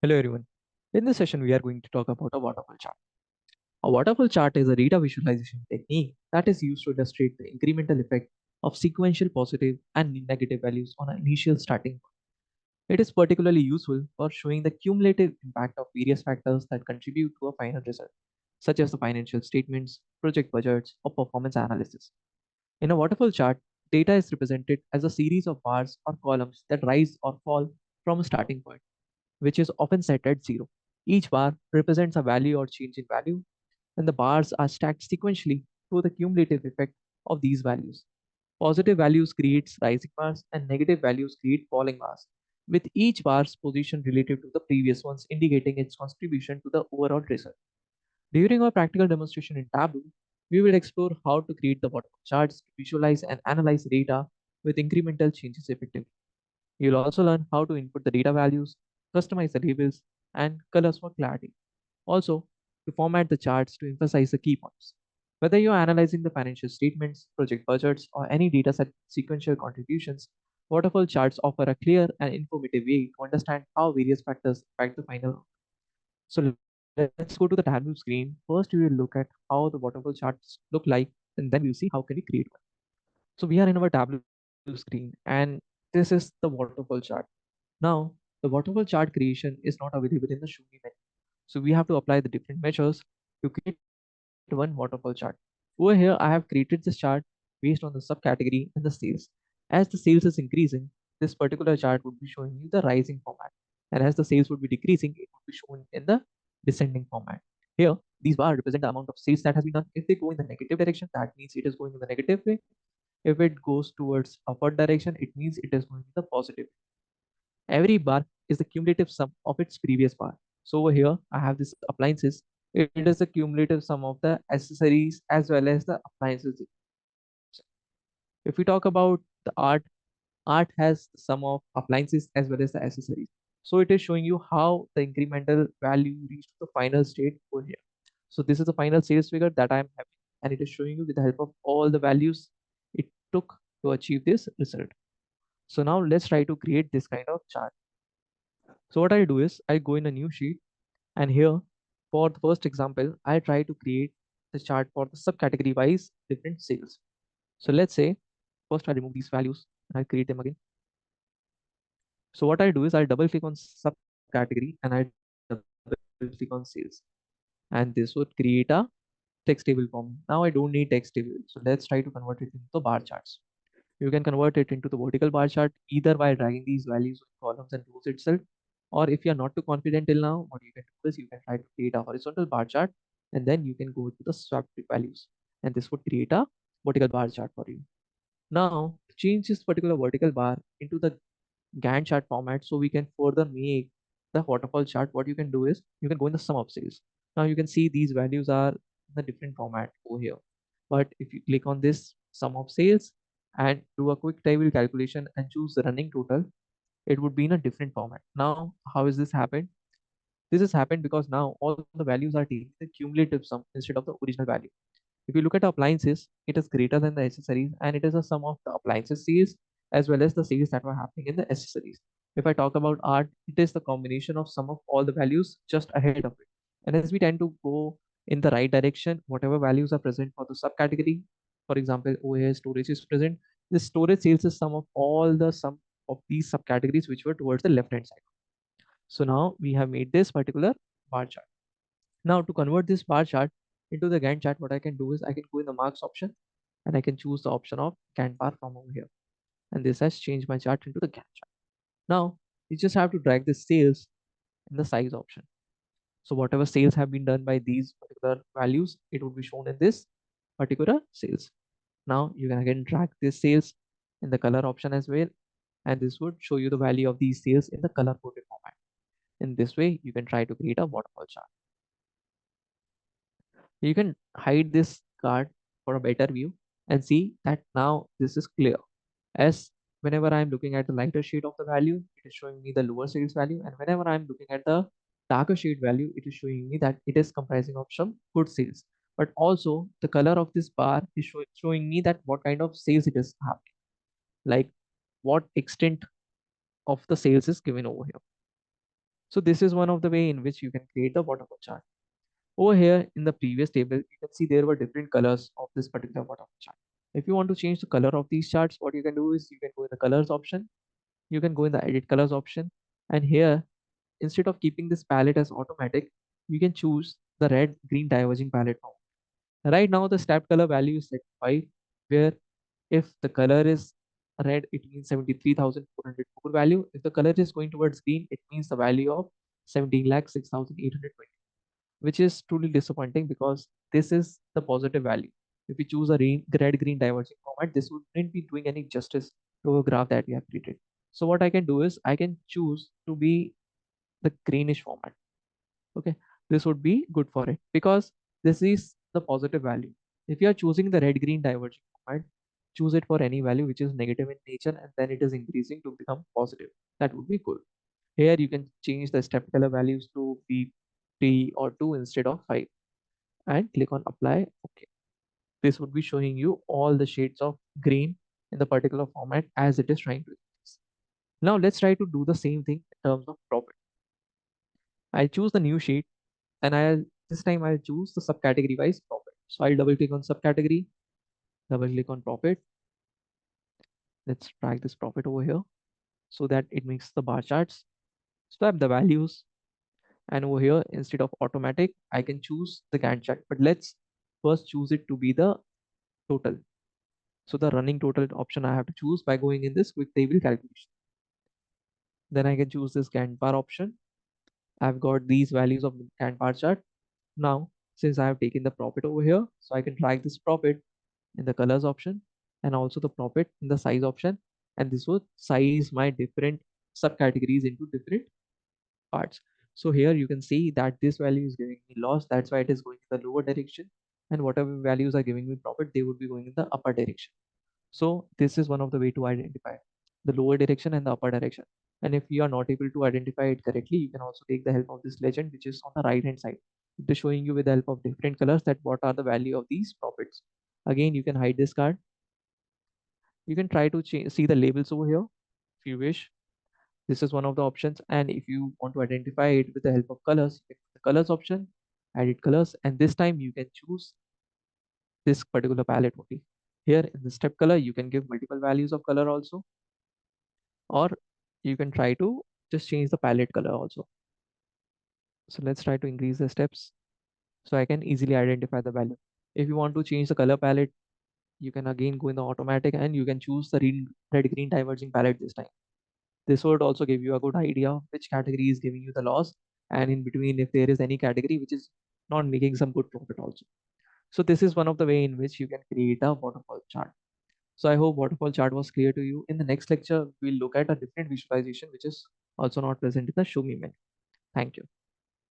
Hello everyone. In this session, we are going to talk about a waterfall chart. A waterfall chart is a data visualization technique that is used to illustrate the incremental effect of sequential positive and negative values on an initial starting point. It is particularly useful for showing the cumulative impact of various factors that contribute to a final result, such as the financial statements, project budgets, or performance analysis. In a waterfall chart, data is represented as a series of bars or columns that rise or fall from a starting point, which is often set at 0. Each bar represents a value or change in value, and the bars are stacked sequentially through the cumulative effect of these values. Positive values creates rising bars and negative values create falling bars, with each bar's position relative to the previous ones indicating its contribution to the overall result. During our practical demonstration in Tableau, we will explore how to create the waterfall charts to visualize and analyze data with incremental changes effectively. You'll also learn how to input the data values, customize the labels, and colors for clarity. Also, to format the charts to emphasize the key points. Whether you're analyzing the financial statements, project budgets, or any data set sequential contributions, waterfall charts offer a clear and informative way to understand how various factors affect the final outcome. So let's go to the Tableau screen. First, we will look at how the waterfall charts look like, and then we'll see how can we create one. So we are in our Tableau screen, and this is the waterfall chart. Now, the waterfall chart creation is not available in the Show Me menu. So we have to apply the different measures to create one waterfall chart. Over here, I have created this chart based on the subcategory and the sales. As the sales is increasing, this particular chart would be showing you the rising format. And as the sales would be decreasing, it would be shown in the descending format. Here, these bars represent the amount of sales that has been done. If they go in the negative direction, that means it is going in the negative way. If it goes towards upward direction, it means it is going in the positive. Every bar is the cumulative sum of its previous bar. So over here, I have this appliances. It is the cumulative sum of the accessories as well as the appliances. If we talk about the art has the sum of appliances as well as the accessories. So it is showing you how the incremental value reached the final state over here. So this is the final sales figure that I am having, and it is showing you with the help of all the values it took to achieve this result. So now let's try to create this kind of chart. So what I do is I go in a new sheet, and here for the first example, I try to create the chart for the subcategory wise different sales. So let's say first I remove these values and I create them again. So what I do is I double click on subcategory and I double click on sales, and this would create a text table for me. Now I don't need text table. So let's try to convert it into bar charts. You can convert it into the vertical bar chart either by dragging these values in columns and rows itself, or if you are not too confident till now, what you can do is you can try to create a horizontal bar chart, and then you can go to the swapped values, and this would create a vertical bar chart for you. Now, to change this particular vertical bar into the Gantt chart format so we can further make the waterfall chart, what you can do is you can go in the sum of sales. Now you can see these values are in a different format over here. But if you click on this sum of sales and do a quick table calculation and choose the running total, it would be in a different format. Now, how is this happened? This has happened because now all the values are taking the cumulative sum instead of the original value. If you look at appliances, it is greater than the accessories, and it is a sum of the appliances sales as well as the sales that were happening in the accessories. If I talk about art, it is the combination of sum of all the values just ahead of it. And as we tend to go in the right direction, whatever values are present for the subcategory, for example, over here storage is present. The storage sales is sum of all the sum of these subcategories which were towards the left hand side. So now we have made this particular bar chart. Now to convert this bar chart into the Gantt chart, what I can do is I can go in the marks option and I can choose the option of Gantt bar from over here. And this has changed my chart into the Gantt chart. Now you just have to drag the sales in the size option. So whatever sales have been done by these particular values, it would be shown in this particular sales. Now you can again drag this sales in the color option as well. And this would show you the value of these sales in the color coded format. In this way, you can try to create a waterfall chart. You can hide this card for a better view and see that now this is clear. As whenever I'm looking at the lighter shade of the value, it is showing me the lower sales value. And whenever I'm looking at the darker shade value, it is showing me that it is comprising of some good sales. But also the color of this bar is showing me that what kind of sales it is happening, like what extent of the sales is given over here. So this is one of the way in which you can create the waterfall chart. Over here in the previous table, you can see there were different colors of this particular waterfall chart. If you want to change the color of these charts, what you can do is you can go in the colors option, you can go in the edit colors option, and here instead of keeping this palette as automatic, you can choose the red green diverging palette now. Right now the step color value is set to 5, where if the color is red, it means 73,404 value. If the color is going towards green, it means the value of 17,06,820, which is truly disappointing because this is the positive value. If we choose a red green diverging format, this wouldn't be doing any justice to a graph that we have created. So what I can do is I can choose to be the greenish format. Okay, this would be good for it because this is the positive value. If you are choosing the red green diverging format, choose it for any value which is negative in nature and then it is increasing to become positive. That would be good. Here you can change the step color values to be 3 or 2 instead of 5 and click on apply. Okay, this would be showing you all the shades of green in the particular format as it is trying to increase. Now let's try to do the same thing in terms of profit. I'll choose the new sheet and I'll this time I'll choose the subcategory wise profit. So I'll double click on subcategory, double click on profit. Let's drag this profit over here so that it makes the bar charts. Swap the values, and over here instead of automatic, I can choose the Gantt chart. But let's first choose it to be the total. So the running total option I have to choose by going in this quick table calculation. Then I can choose this Gantt bar option. I've got these values of the Gantt bar chart. Now, since I have taken the profit over here, so I can drag this profit in the colors option and also the profit in the size option, and this would size my different subcategories into different parts. So here you can see that this value is giving me loss, that's why it is going in the lower direction, and whatever values are giving me profit, they would be going in the upper direction. So this is one of the way to identify the lower direction and the upper direction. And if you are not able to identify it correctly, you can also take the help of this legend, which is on the right hand side. It is showing you with the help of different colors that what are the value of these profits. Again, you can hide this card. You can try to see the labels over here if you wish. This is one of the options. And if you want to identify it with the help of colors, you can the colors option, edit colors, and this time you can choose this particular palette only. Here in the step color, you can give multiple values of color also, or you can try to just change the palette color also. So let's try to increase the steps so I can easily identify the value. If you want to change the color palette, you can again go in the automatic and you can choose the red green diverging palette this time. This would also give you a good idea of which category is giving you the loss, and in between if there is any category which is not making some good profit also. So this is one of the way in which you can create a waterfall chart. So I hope waterfall chart was clear to you. In the next lecture, we'll look at a different visualization which is also not present in the show me menu. Thank you.